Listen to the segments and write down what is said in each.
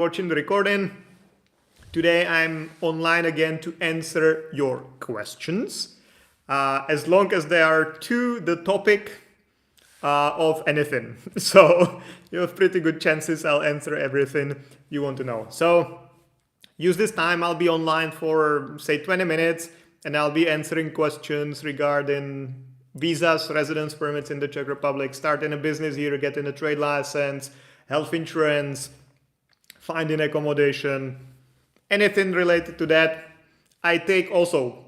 Watching the recording. Today I'm online again to answer your questions, as long as they are to the topic of anything. So you have pretty good chances I'll answer everything you want to know. So use this time. I'll be online for say 20 minutes and I'll be answering questions regarding visas, residence permits in the Czech Republic, starting a business here, getting a trade license, health insurance, finding accommodation, anything related to that. I take also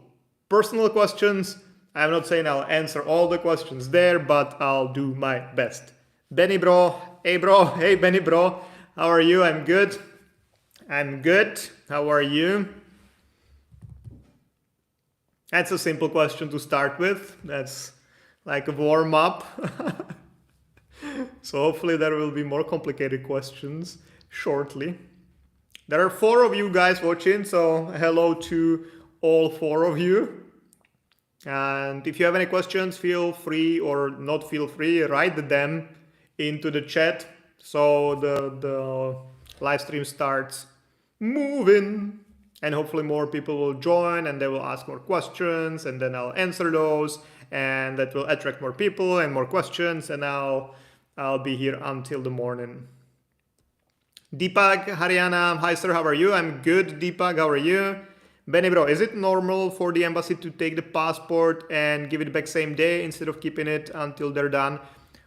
personal questions. I'm not saying I'll answer all the questions there, but I'll do my best. Benny bro, hey Benny bro, how are you? I'm good. I'm good. How are you? That's a simple question to start with. That's like a warm up. So hopefully there will be more complicated questions shortly. There are 4 of you guys watching, so hello to all 4 of you. And if you have any questions, feel free or not feel free, write them into the chat so the live stream starts moving, and hopefully more people will join and they will ask more questions and then I'll answer those, and that will attract more people and more questions, and I'll be here until the morning. Deepak, Haryana, hi sir, how are you? I'm good. Deepak, how are you? Benny bro, is it normal for the embassy to take the passport and give it back same day instead of keeping it until they're done?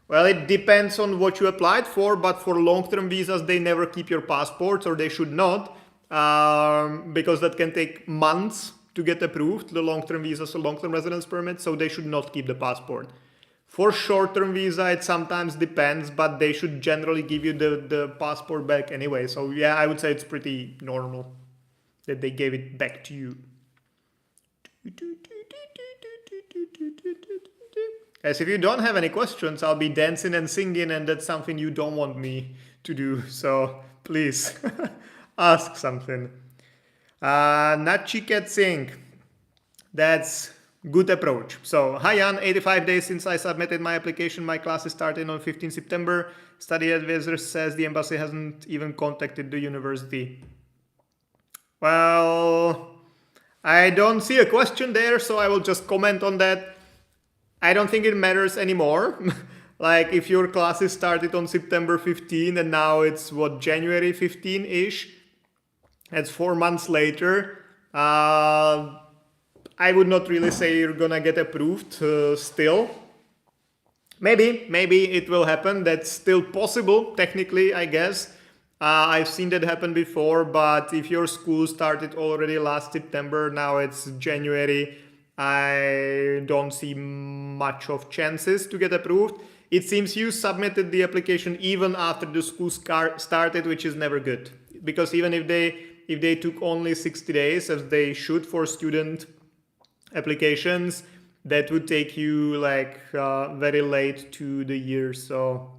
Well, it depends on what you applied for, but for long-term visas, they never keep your passports, or they should not, because that can take months to get approved, the long-term visas or long-term residence permits, so they should not keep the passport. For short-term visa, it sometimes depends, but they should generally give you the passport back anyway. So yeah, I would say it's pretty normal that they gave it back to you. As if you don't have any questions, I'll be dancing and singing, and that's something you don't want me to do. So please ask something. Nachiket Singh, that's good approach. So, hi Jan, 85 days since I submitted my application. My class is starting on 15 September. Study advisor says the embassy hasn't even contacted the university. Well, I don't see a question there, so I will just comment on that. I don't think it matters anymore. Like if your classes started on September 15 and now it's what, January 15-ish? That's 4 months later. I would not really say you're gonna get approved still. Maybe it will happen. That's still possible, technically, I guess. I've seen that happen before, but if your school started already last September, now it's January, I don't see much of chances to get approved. It seems you submitted the application even after the school started, which is never good. Because even if they took only 60 days, as they should for student applications, that would take you like very late to the year. So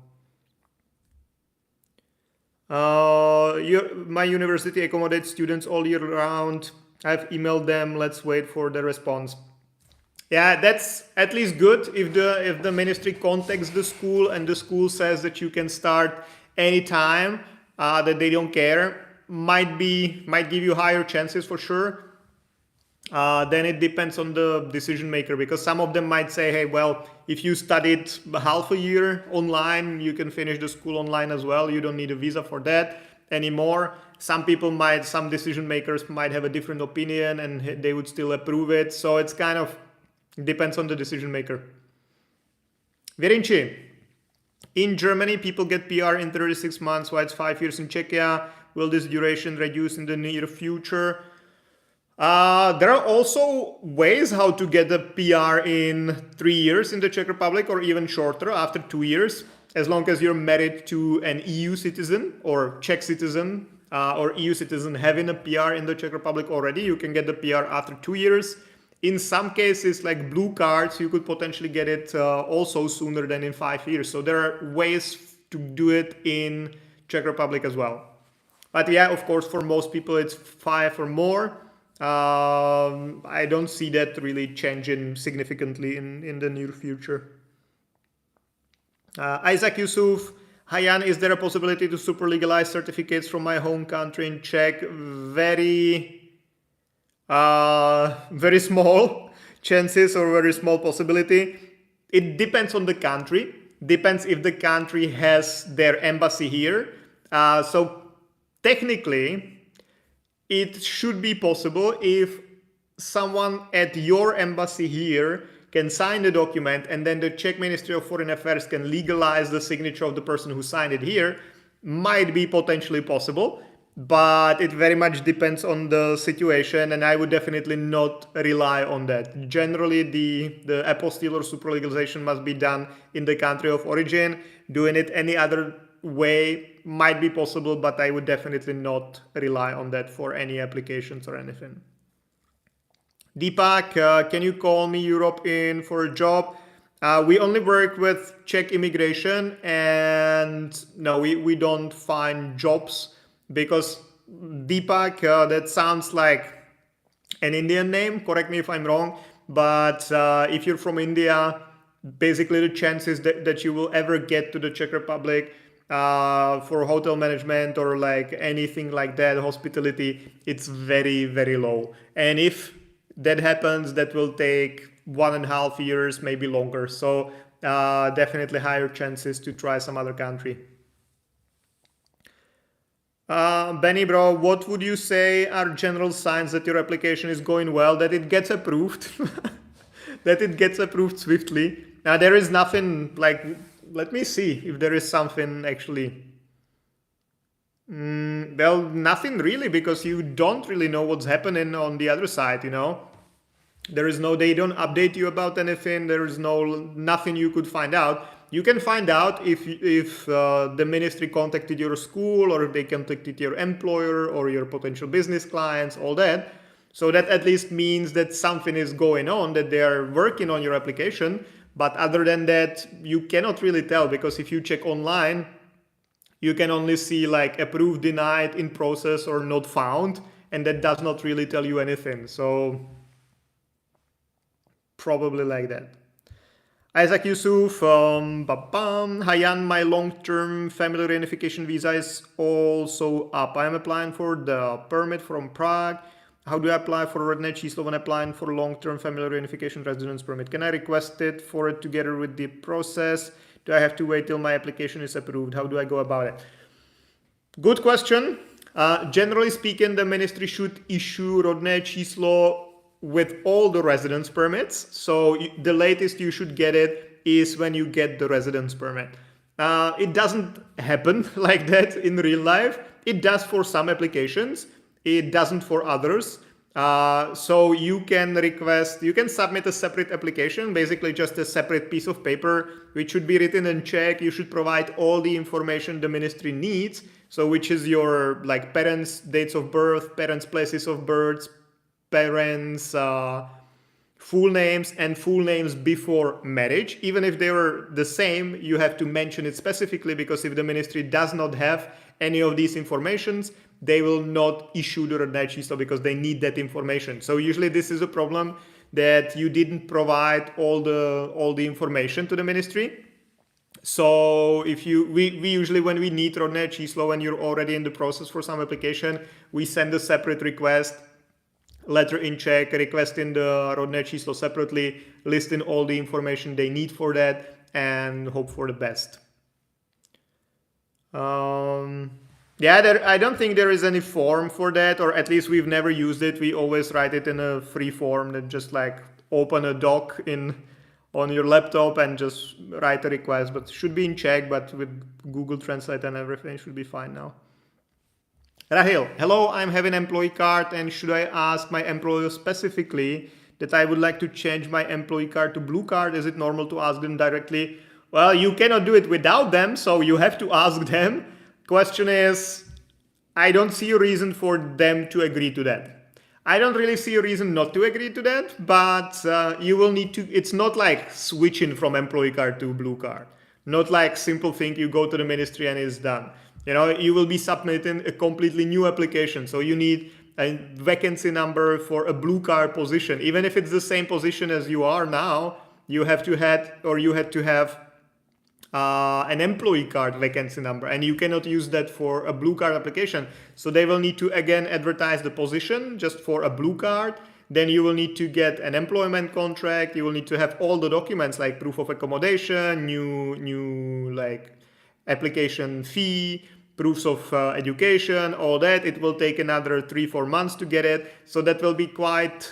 my university accommodates students all year round. I've emailed them. Let's wait for the response. Yeah, that's at least good. If the ministry contacts the school and the school says that you can start anytime, that they don't care, might give you higher chances for sure. Then it depends on the decision maker, because some of them might say, hey, well, if you studied half a year online, you can finish the school online as well. You don't need a visa for that anymore. Some decision makers might have a different opinion and they would still approve it. So it's kind of depends on the decision maker. Virinci, in Germany, people get PR in 36 months, while it's 5 years in Czechia. Will this duration reduce in the near future? There are also ways how to get a PR in 3 years in the Czech Republic, or even shorter, after 2 years, as long as you're married to an EU citizen or Czech citizen or EU citizen having a PR in the Czech Republic already. You can get the PR after 2 years. In some cases, like blue cards, you could potentially get it also sooner than in 5 years. So there are ways to do it in Czech Republic as well. But yeah, of course, for most people, it's 5 or more. I don't see that really changing significantly in the near future. Isaac Yusuf, Hi Jan, is there a possibility to super legalize certificates from my home country in Czech? Very small chances or very small possibility. It depends on the country. Depends if the country has their embassy here. So technically, it should be possible if someone at your embassy here can sign the document and then the Czech Ministry of Foreign Affairs can legalize the signature of the person who signed it here. Might be potentially possible, but it very much depends on the situation, and I would definitely not rely on that. Generally, the apostille or super legalization must be done in the country of origin. Doing it any other way might be possible, but I would definitely not rely on that for any applications or anything. Deepak, can you call me Europe in for a job? We only work with Czech immigration, and no, we don't find jobs because Deepak, that sounds like an Indian name, correct me if I'm wrong, but if you're from India, basically the chances that you will ever get to the Czech Republic for hotel management or like anything like that, hospitality, it's very, very low. And if that happens, that will take 1.5 years, maybe longer. So definitely higher chances to try some other country. Benny bro, what would you say are general signs that your application is going well, that it gets approved, that it gets approved swiftly? Now there is nothing like, let me see if there is something actually. Well, nothing really, because you don't really know what's happening on the other side, you know. There is no, they don't update you about anything. There is nothing you could find out. You can find out if the ministry contacted your school, or if they contacted your employer or your potential business clients, all that. So that at least means that something is going on, that they are working on your application. But other than that, you cannot really tell, because if you check online, you can only see like approved, denied, in process, or not found. And that does not really tell you anything. So probably like that. Isaac Yusuf, hi Jan, my long-term family reunification visa is also up. I am applying for the permit from Prague. How do I apply for Rodné číslo when applying for long-term family reunification residence permit? Can I request it for it together with the process? Do I have to wait till my application is approved? How do I go about it? Good question. Generally speaking, the ministry should issue Rodné číslo with all the residence permits. So the latest you should get it is when you get the residence permit. It doesn't happen like that in real life. It does for some applications. It doesn't for others. So you can submit a separate application, basically just a separate piece of paper, which should be written in Czech. You should provide all the information the ministry needs. So which is your like parents' dates of birth, parents' places of birth, parents' full names, and full names before marriage. Even if they were the same, you have to mention it specifically, because if the ministry does not have any of these informations, they will not issue the Rodné číslo, because they need that information. So usually this is a problem, that you didn't provide all the information to the ministry. So if we usually, when we need Rodné číslo, when you're already in the process for some application, we send a separate request, letter in Czech, requesting the Rodné číslo separately, listing all the information they need for that, and hope for the best. Yeah, I don't think there is any form for that, or at least we've never used it. We always write it in a free form, that just like open a doc on your laptop and just write a request, but should be in Czech, but with Google Translate and everything should be fine now. Rahil, hello, I'm having employee card, and should I ask my employer specifically that I would like to change my employee card to blue card? Is it normal to ask them directly? Well, you cannot do it without them, so you have to ask them. Question is, I don't see a reason for them to agree to that. I don't really see a reason not to agree to that, but you will need to, it's not like switching from employee card to blue card. Not like simple thing, you go to the ministry and it's done. You know, you will be submitting a completely new application. So you need a vacancy number for a blue card position. Even if it's the same position as you are now, you had to have an employee card vacancy number, and you cannot use that for a blue card application. So they will need to again advertise the position just for a blue card. Then you will need to get an employment contract. You will need to have all the documents like proof of accommodation, new like application fee, proofs of education, all that. It will take another 3-4 months to get it. So that will be quite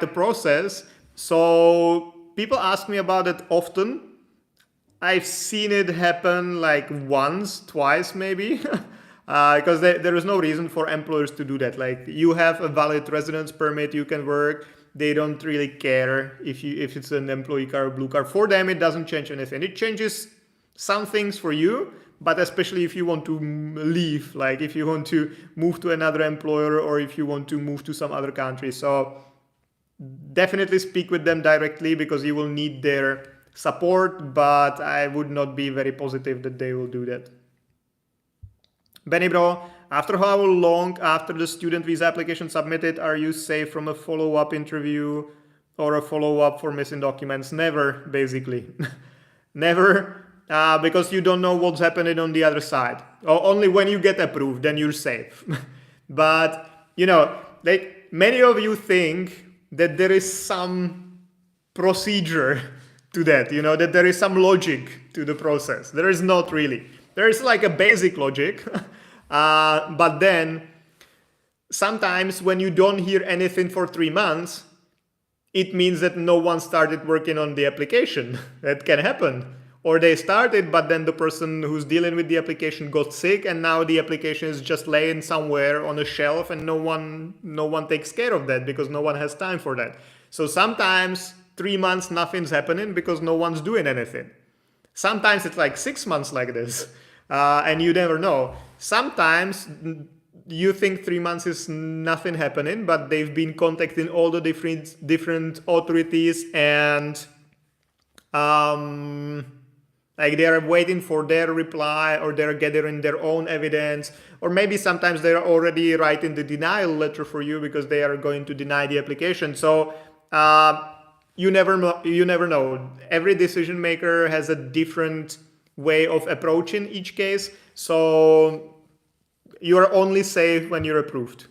a process. So people ask me about it often. I've seen it happen like once, twice maybe. Because there is no reason for employers to do that. Like, you have a valid residence permit, you can work. They don't really care if it's an employee card or blue card. For them, it doesn't change anything. It changes some things for you, but especially if you want to leave, like if you want to move to another employer or if you want to move to some other country. So definitely speak with them directly because you will need their support, but I would not be very positive that they will do that. Benny bro, after how long after the student visa application submitted are you safe from a follow-up interview or a follow-up for missing documents? Never, basically. Never, because you don't know what's happening on the other side. Or only when you get approved, then you're safe. But, you know, like many of you think that there is some procedure to that, you know, that there is some logic to the process. There is not really. There is like a basic logic, but then sometimes when you don't hear anything for 3 months, it means that no one started working on the application. That can happen. Or they started, but then the person who's dealing with the application got sick and now the application is just laying somewhere on a shelf and no one takes care of that because no one has time for that. So sometimes 3 months nothing's happening because no one's doing anything. Sometimes it's like 6 months like this. And you never know. Sometimes you think 3 months is nothing happening, but they've been contacting all the different authorities and like they are waiting for their reply or they're gathering their own evidence, or maybe sometimes they're already writing the denial letter for you because they are going to deny the application. So you never know. Every decision maker has a different way of approaching each case, so you are only safe when you're approved.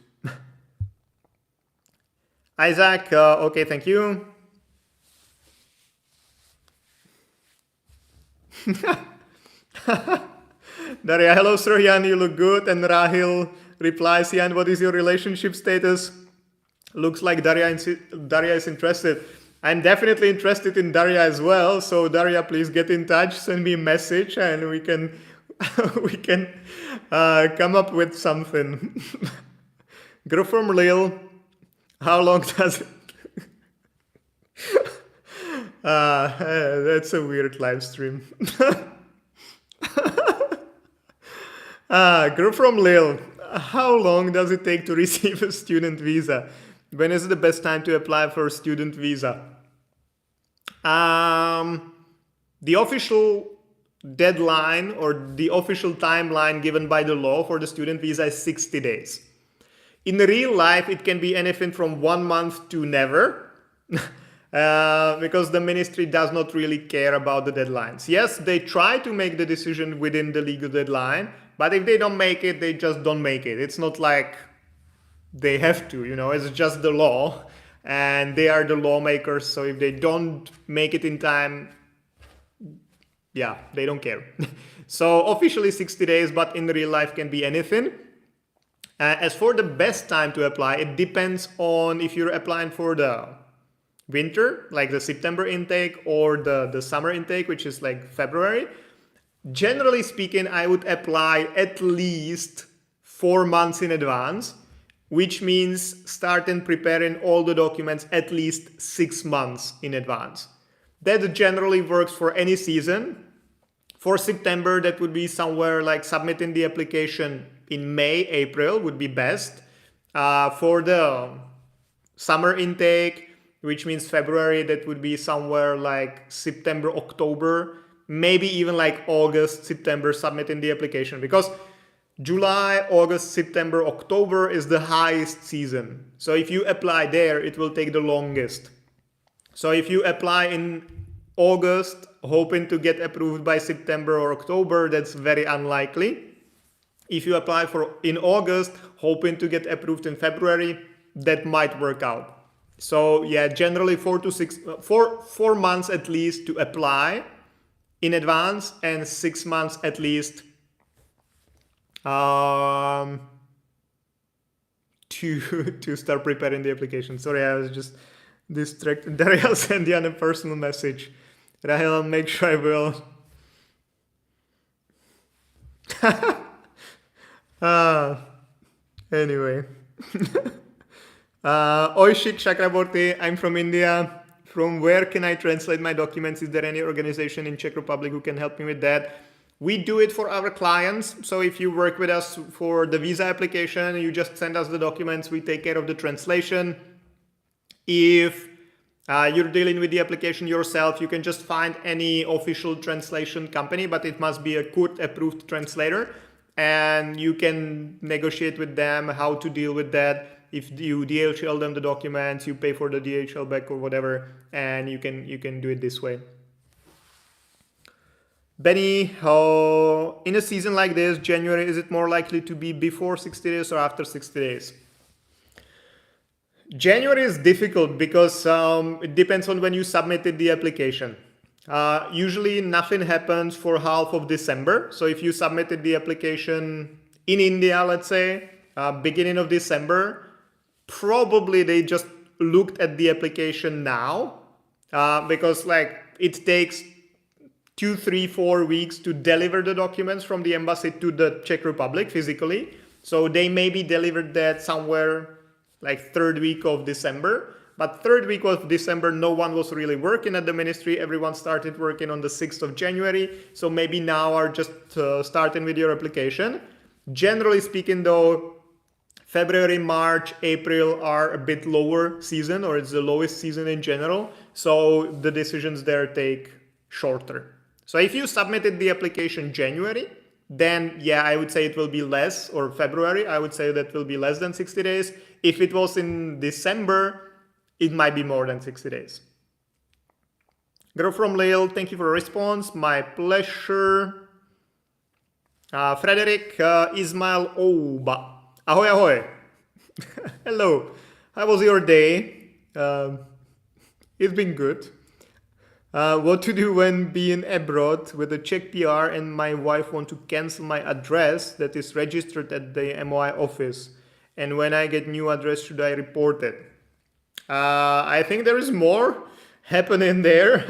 Isaac, okay, thank you. Daria, hello sir, Jan, you look good. And Rahil replies, Jan, what is your relationship status? Looks like Daria is interested. I'm definitely interested in Daria as well. So Daria, please get in touch, send me a message, and we can come up with something. Grow from Lil, how long does it? That's a weird live stream. Grow from Lil, how long does it take to receive a student visa? When is the best time to apply for a student visa? The official deadline or the official timeline given by the law for the student visa is 60 days. In real life, it can be anything from 1 month to never, because the ministry does not really care about the deadlines. Yes, they try to make the decision within the legal deadline, but if they don't make it, they just don't make it. It's not like they have to, you know, it's just the law. And they are the lawmakers, so if they don't make it in time, yeah, they don't care. So officially 60 days, but in real life can be anything. As for the best time to apply, it depends on if you're applying for the winter, like the September intake, or the summer intake, which is like February. Generally speaking, I would apply at least 4 months in advance, which means starting preparing all the documents at least 6 months in advance. That generally works for any season. For September, that would be somewhere like submitting the application in May, April would be best. For the summer intake, which means February, that would be somewhere like September, October, maybe even like August, September, submitting the application, because July, August, September, October is the highest season. So if you apply there, it will take the longest. So if you apply in August, hoping to get approved by September or October, that's very unlikely. If you apply for in August, hoping to get approved in February, that might work out. So yeah, generally 4 months at least to apply in advance, and 6 months at least to start preparing the application. Sorry, I was just distracted. Daryl sent you a personal message. Rahel, make sure I will. Anyway. Oishik Chakraborty, I'm from India. From where can I translate my documents? Is there any organization in Czech Republic who can help me with that? We do it for our clients. So if you work with us for the visa application, you just send us the documents. We take care of the translation. If you're dealing with the application yourself, you can just find any official translation company, but it must be a court-approved translator. And you can negotiate with them how to deal with that. If you DHL them the documents, you pay for the DHL back or whatever, and you can do it this way. Benny, in a season like this, January, is it more likely to be before 60 days or after 60 days? January is difficult because it depends on when you submitted the application. Usually nothing happens for half of December. So if you submitted the application in India, let's say, beginning of December, probably they just looked at the application now because like it takes 2, 3, 4 weeks to deliver the documents from the embassy to the Czech Republic physically. So they maybe delivered that somewhere like 3rd week of December. But 3rd week of December, no one was really working at the ministry. Everyone started working on the 6th of January. So maybe now are just starting with your application. Generally speaking though, February, March, April are a bit lower season, or it's the lowest season in general. So the decisions there take shorter. So if you submitted the application January, then yeah, I would say it will be less, or February, I would say that will be less than 60 days. If it was in December, it might be more than 60 days. Girl from Lille, thank you for a response. My pleasure. Frederick Ismail Ouba. Ahoy, ahoy. Hello. How was your day? It's been good. What to do when being abroad with a Czech PR and my wife want to cancel my address that is registered at the MOI office? And when I get new address, should I report it? I think there is more happening there.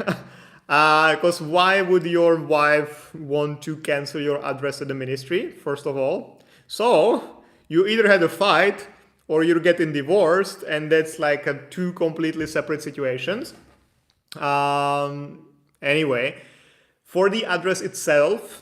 Because why would your wife want to cancel your address at the ministry, first of all? So you either had a fight or you're getting divorced, and that's like two completely separate situations. Anyway, for the address itself,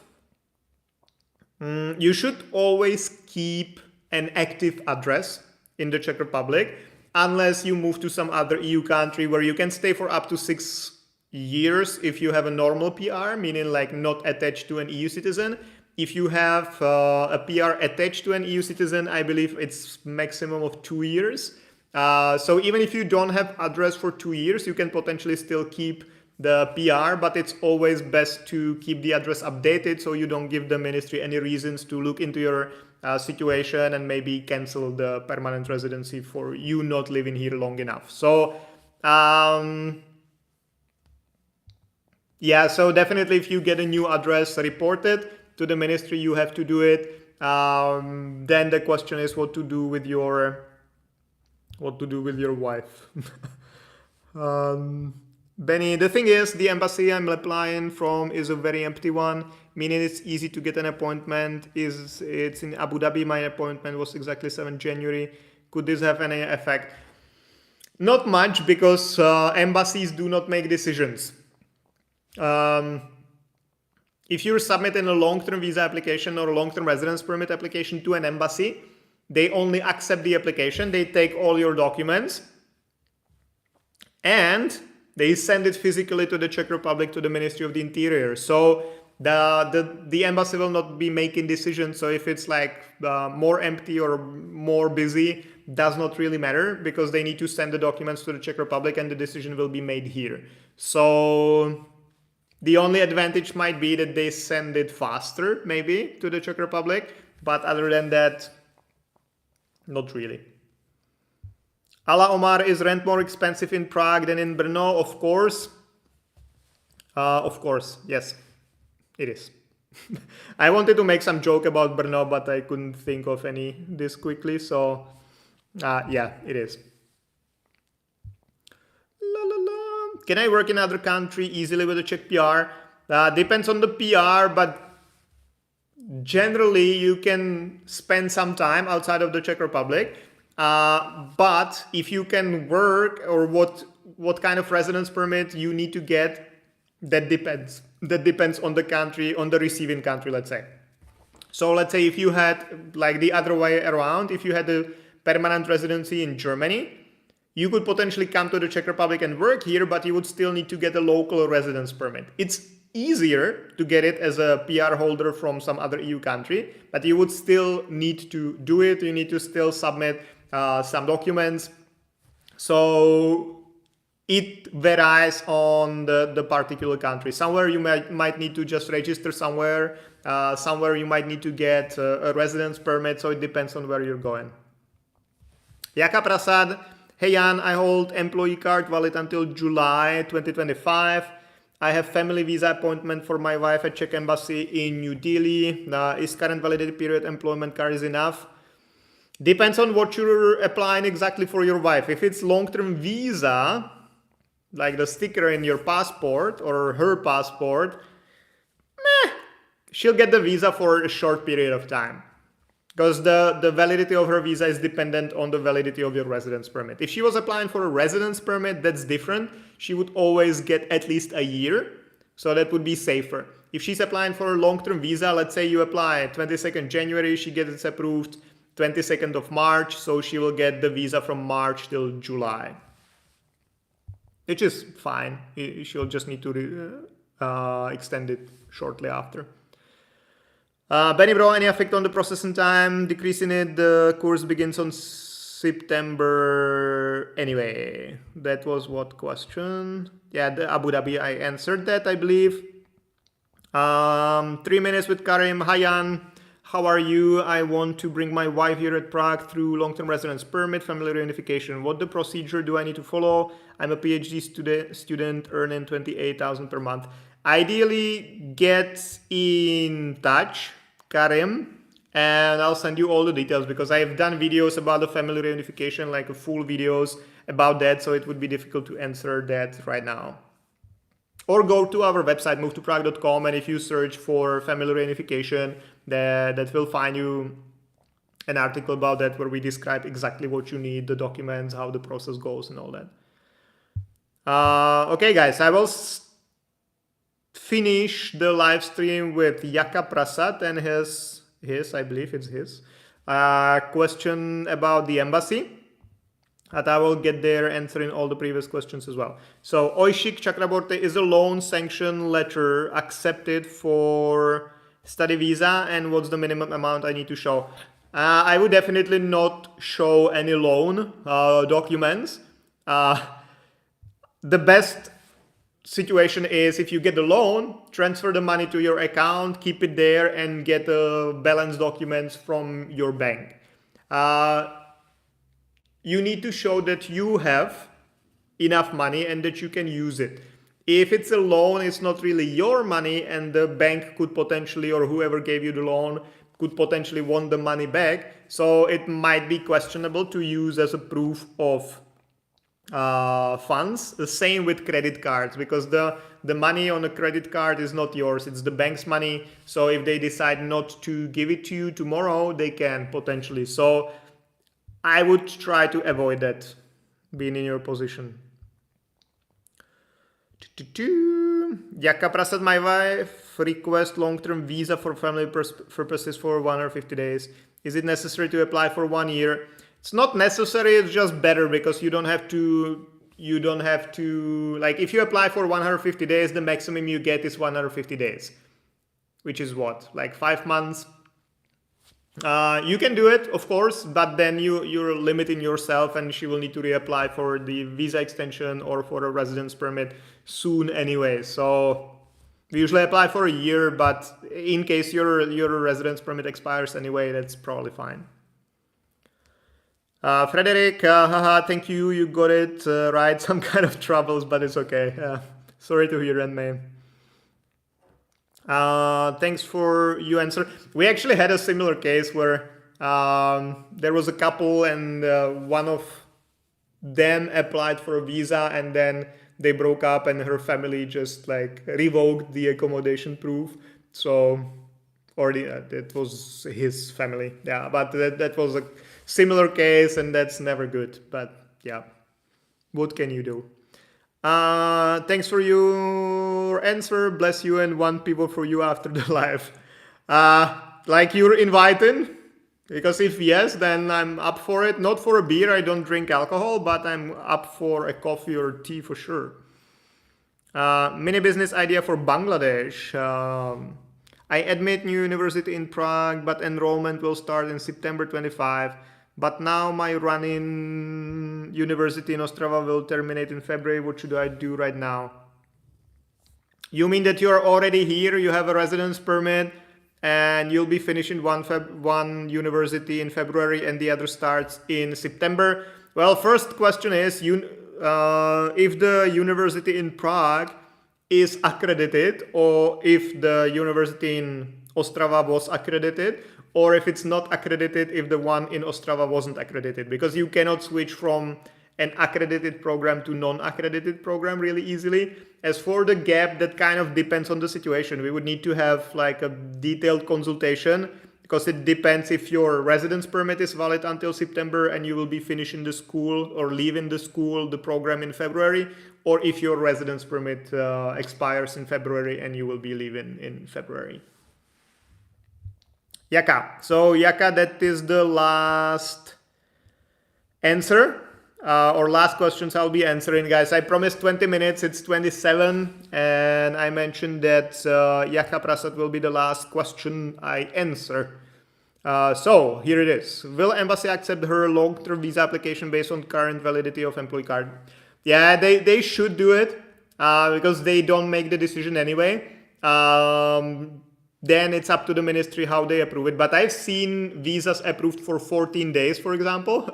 you should always keep an active address in the Czech Republic, unless you move to some other EU country where you can stay for up to 6 years if you have a normal PR, meaning like not attached to an EU citizen. If you have a PR attached to an EU citizen, I believe it's maximum of 2 years. So even if you don't have address for 2 years, you can potentially still keep the PR, but it's always best to keep the address updated so you don't give the ministry any reasons to look into your situation and maybe cancel the permanent residency for you not living here long enough. So yeah, so definitely if you get a new address, report it to the ministry. You have to do it. Then the question is what to do with your wife. Benny, the thing is, the embassy I'm applying from is a very empty one, meaning it's easy to get an appointment. It's in Abu Dhabi. My appointment was exactly 7th January. Could this have any effect? Not much, because embassies do not make decisions. If you're submitting a long-term visa application or a long-term residence permit application to an embassy, they only accept the application. They take all your documents and they send it physically to the Czech Republic, to the Ministry of the Interior. So the embassy will not be making decisions. So if it's like more empty or more busy, does not really matter, because they need to send the documents to the Czech Republic and the decision will be made here. So The only advantage might be that they send it faster, maybe, to the Czech Republic. But other than that, not really. Ala Omar, is rent more expensive in Prague than in Brno? Of course. Yes, it is. I wanted to make some joke about Brno, but I couldn't think of any this quickly. So, yeah, it is. Can I work in another country easily with a Czech PR? Depends on the PR, but generally you can spend some time outside of the Czech Republic. But if you can work, or what kind of residence permit you need to get, that depends. That depends on the country, on the receiving country, let's say. So let's say if you had, like the other way around, if you had a permanent residency in Germany, you could potentially come to the Czech Republic and work here, but you would still need to get a local residence permit. It's easier to get it as a PR holder from some other EU country, but you would still need to do it. You need to still submit some documents. So it varies on the particular country. Somewhere you might need to just register somewhere. Somewhere you might need to get a residence permit. So it depends on where you're going. Jaka Prasad. Hey Jan, I hold employee card valid until July 2025. I have family visa appointment for my wife at Czech embassy in New Delhi. Is current validity period employment card is enough? Depends on what you're applying exactly for your wife. If it's long-term visa, like the sticker in your passport or her passport, she'll get the visa for a short period of time. Because the validity of her visa is dependent on the validity of your residence permit. If she was applying for a residence permit, that's different. She would always get at least a year. So that would be safer. If she's applying for a long-term visa, let's say you apply 22nd January, she gets approved 22nd of March. So she will get the visa from March till July. Which is fine. She'll just need to extend it shortly after. Benny Bro, any effect on the processing time? Decreasing it, the course begins on September. Anyway, that was what question? Yeah, the Abu Dhabi, I answered that, I believe. 3 minutes with Karim. Hi Jan, how are you? I want to bring my wife here at Prague through long-term residence permit, family reunification. What the procedure do I need to follow? I'm a PhD student earning 28,000 per month. Ideally, get in touch, Karim, and I'll send you all the details, because I have done videos about the family reunification, like a full videos about that, so it would be difficult to answer that right now. Or go to our website, movetoprague.com, and if you search for family reunification, that will find you an article about that where we describe exactly what you need, the documents, how the process goes, and all that. Okay, guys, I will finish the live stream with Jaka Prasad and his I believe it's his question about the embassy, and I will get there answering all the previous questions as well. So Oishik Chakraborty, is a loan sanction letter accepted for study visa, and what's the minimum amount I need to show? I would definitely not show any loan documents. The best situation is if you get the loan, transfer the money to your account, keep it there, and get the balance documents from your bank. You need to show that you have enough money and that you can use it. If it's a loan, it's not really your money, and the bank could potentially, or whoever gave you the loan, could potentially want the money back. So it might be questionable to use as a proof of funds. The same with credit cards, because the money on a credit card is not yours, it's the bank's money. So if they decide not to give it to you tomorrow, they can potentially. So I would try to avoid that, being in your position. Jaka Prasad, my wife request long-term visa for family purposes for 150 days. Is it necessary to apply for 1 year? It's not necessary, it's just better, because you don't have to, like if you apply for 150 days, the maximum you get is 150 days, which is what, like 5 months. You can do it, of course, but then you're limiting yourself, and she will need to reapply for the visa extension or for a residence permit soon anyway. So We usually apply for a year, but in case your residence permit expires anyway, that's probably fine. Frederick, haha, thank you. You got it right. Some kind of troubles, but it's okay. Sorry to hear that, man. Thanks for your answer. We actually had a similar case where there was a couple and one of them applied for a visa and then they broke up and her family just like revoked the accommodation proof. So, or it was his family. Yeah, but that was a similar case and that's never good. But yeah, what can you do? Thanks for your answer. Bless you and one people for you after the live. Like you're invited? Because if yes, then I'm up for it. Not for a beer, I don't drink alcohol, but I'm up for a coffee or tea for sure. Mini business idea for Bangladesh. I admit new university in Prague, but enrollment will start in September 25. But now my run-in university in Ostrava will terminate in February. What should I do right now? You mean that you're already here, you have a residence permit, and you'll be finishing one university in February and the other starts in September? Well, first question is, if the university in Prague is accredited, or if the university in Ostrava was accredited, or if it's not accredited, if the one in Ostrava wasn't accredited, because you cannot switch from an accredited program to non-accredited program really easily. As for the gap, that kind of depends on the situation. We would need to have like a detailed consultation because it depends if your residence permit is valid until September and you will be finishing the school or leaving the school, the program in February, or if your residence permit expires in February and you will be leaving in February. Yaka. So Yaka, that is the last answer or last questions I'll be answering, guys. I promised 20 minutes, it's 27, and I mentioned that Yaka Prasad will be the last question I answer. So here it is. Will embassy accept her long-term visa application based on current validity of employee card? Yeah, they should do it because they don't make the decision anyway. Then it's up to the ministry how they approve it. But I've seen visas approved for 14 days, for example.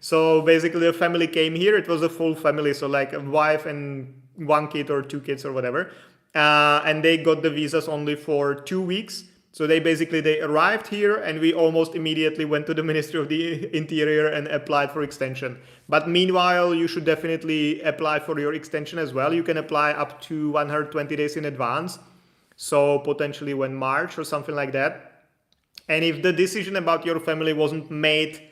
So basically a family came here, it was a full family, so like a wife and one kid or two kids or whatever. And they got the visas only for 2 weeks. So they arrived here and we almost immediately went to the Ministry of the Interior and applied for extension. But meanwhile, you should definitely apply for your extension as well. You can apply up to 120 days in advance. So potentially when March or something like that. And if the decision about your family wasn't made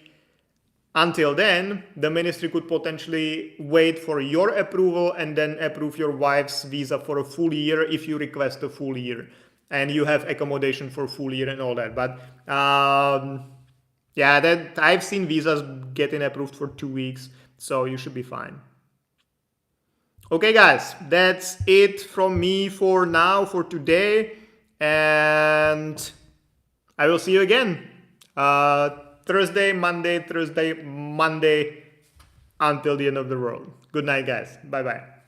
until then, the ministry could potentially wait for your approval and then approve your wife's visa for a full year if you request a full year and you have accommodation for a full year and all that. But yeah, that I've seen visas getting approved for 2 weeks, so you should be fine. Okay, guys, that's it from me for now, for today, and I will see you again Thursday, Monday, until the end of the world. Good night, guys. Bye-bye.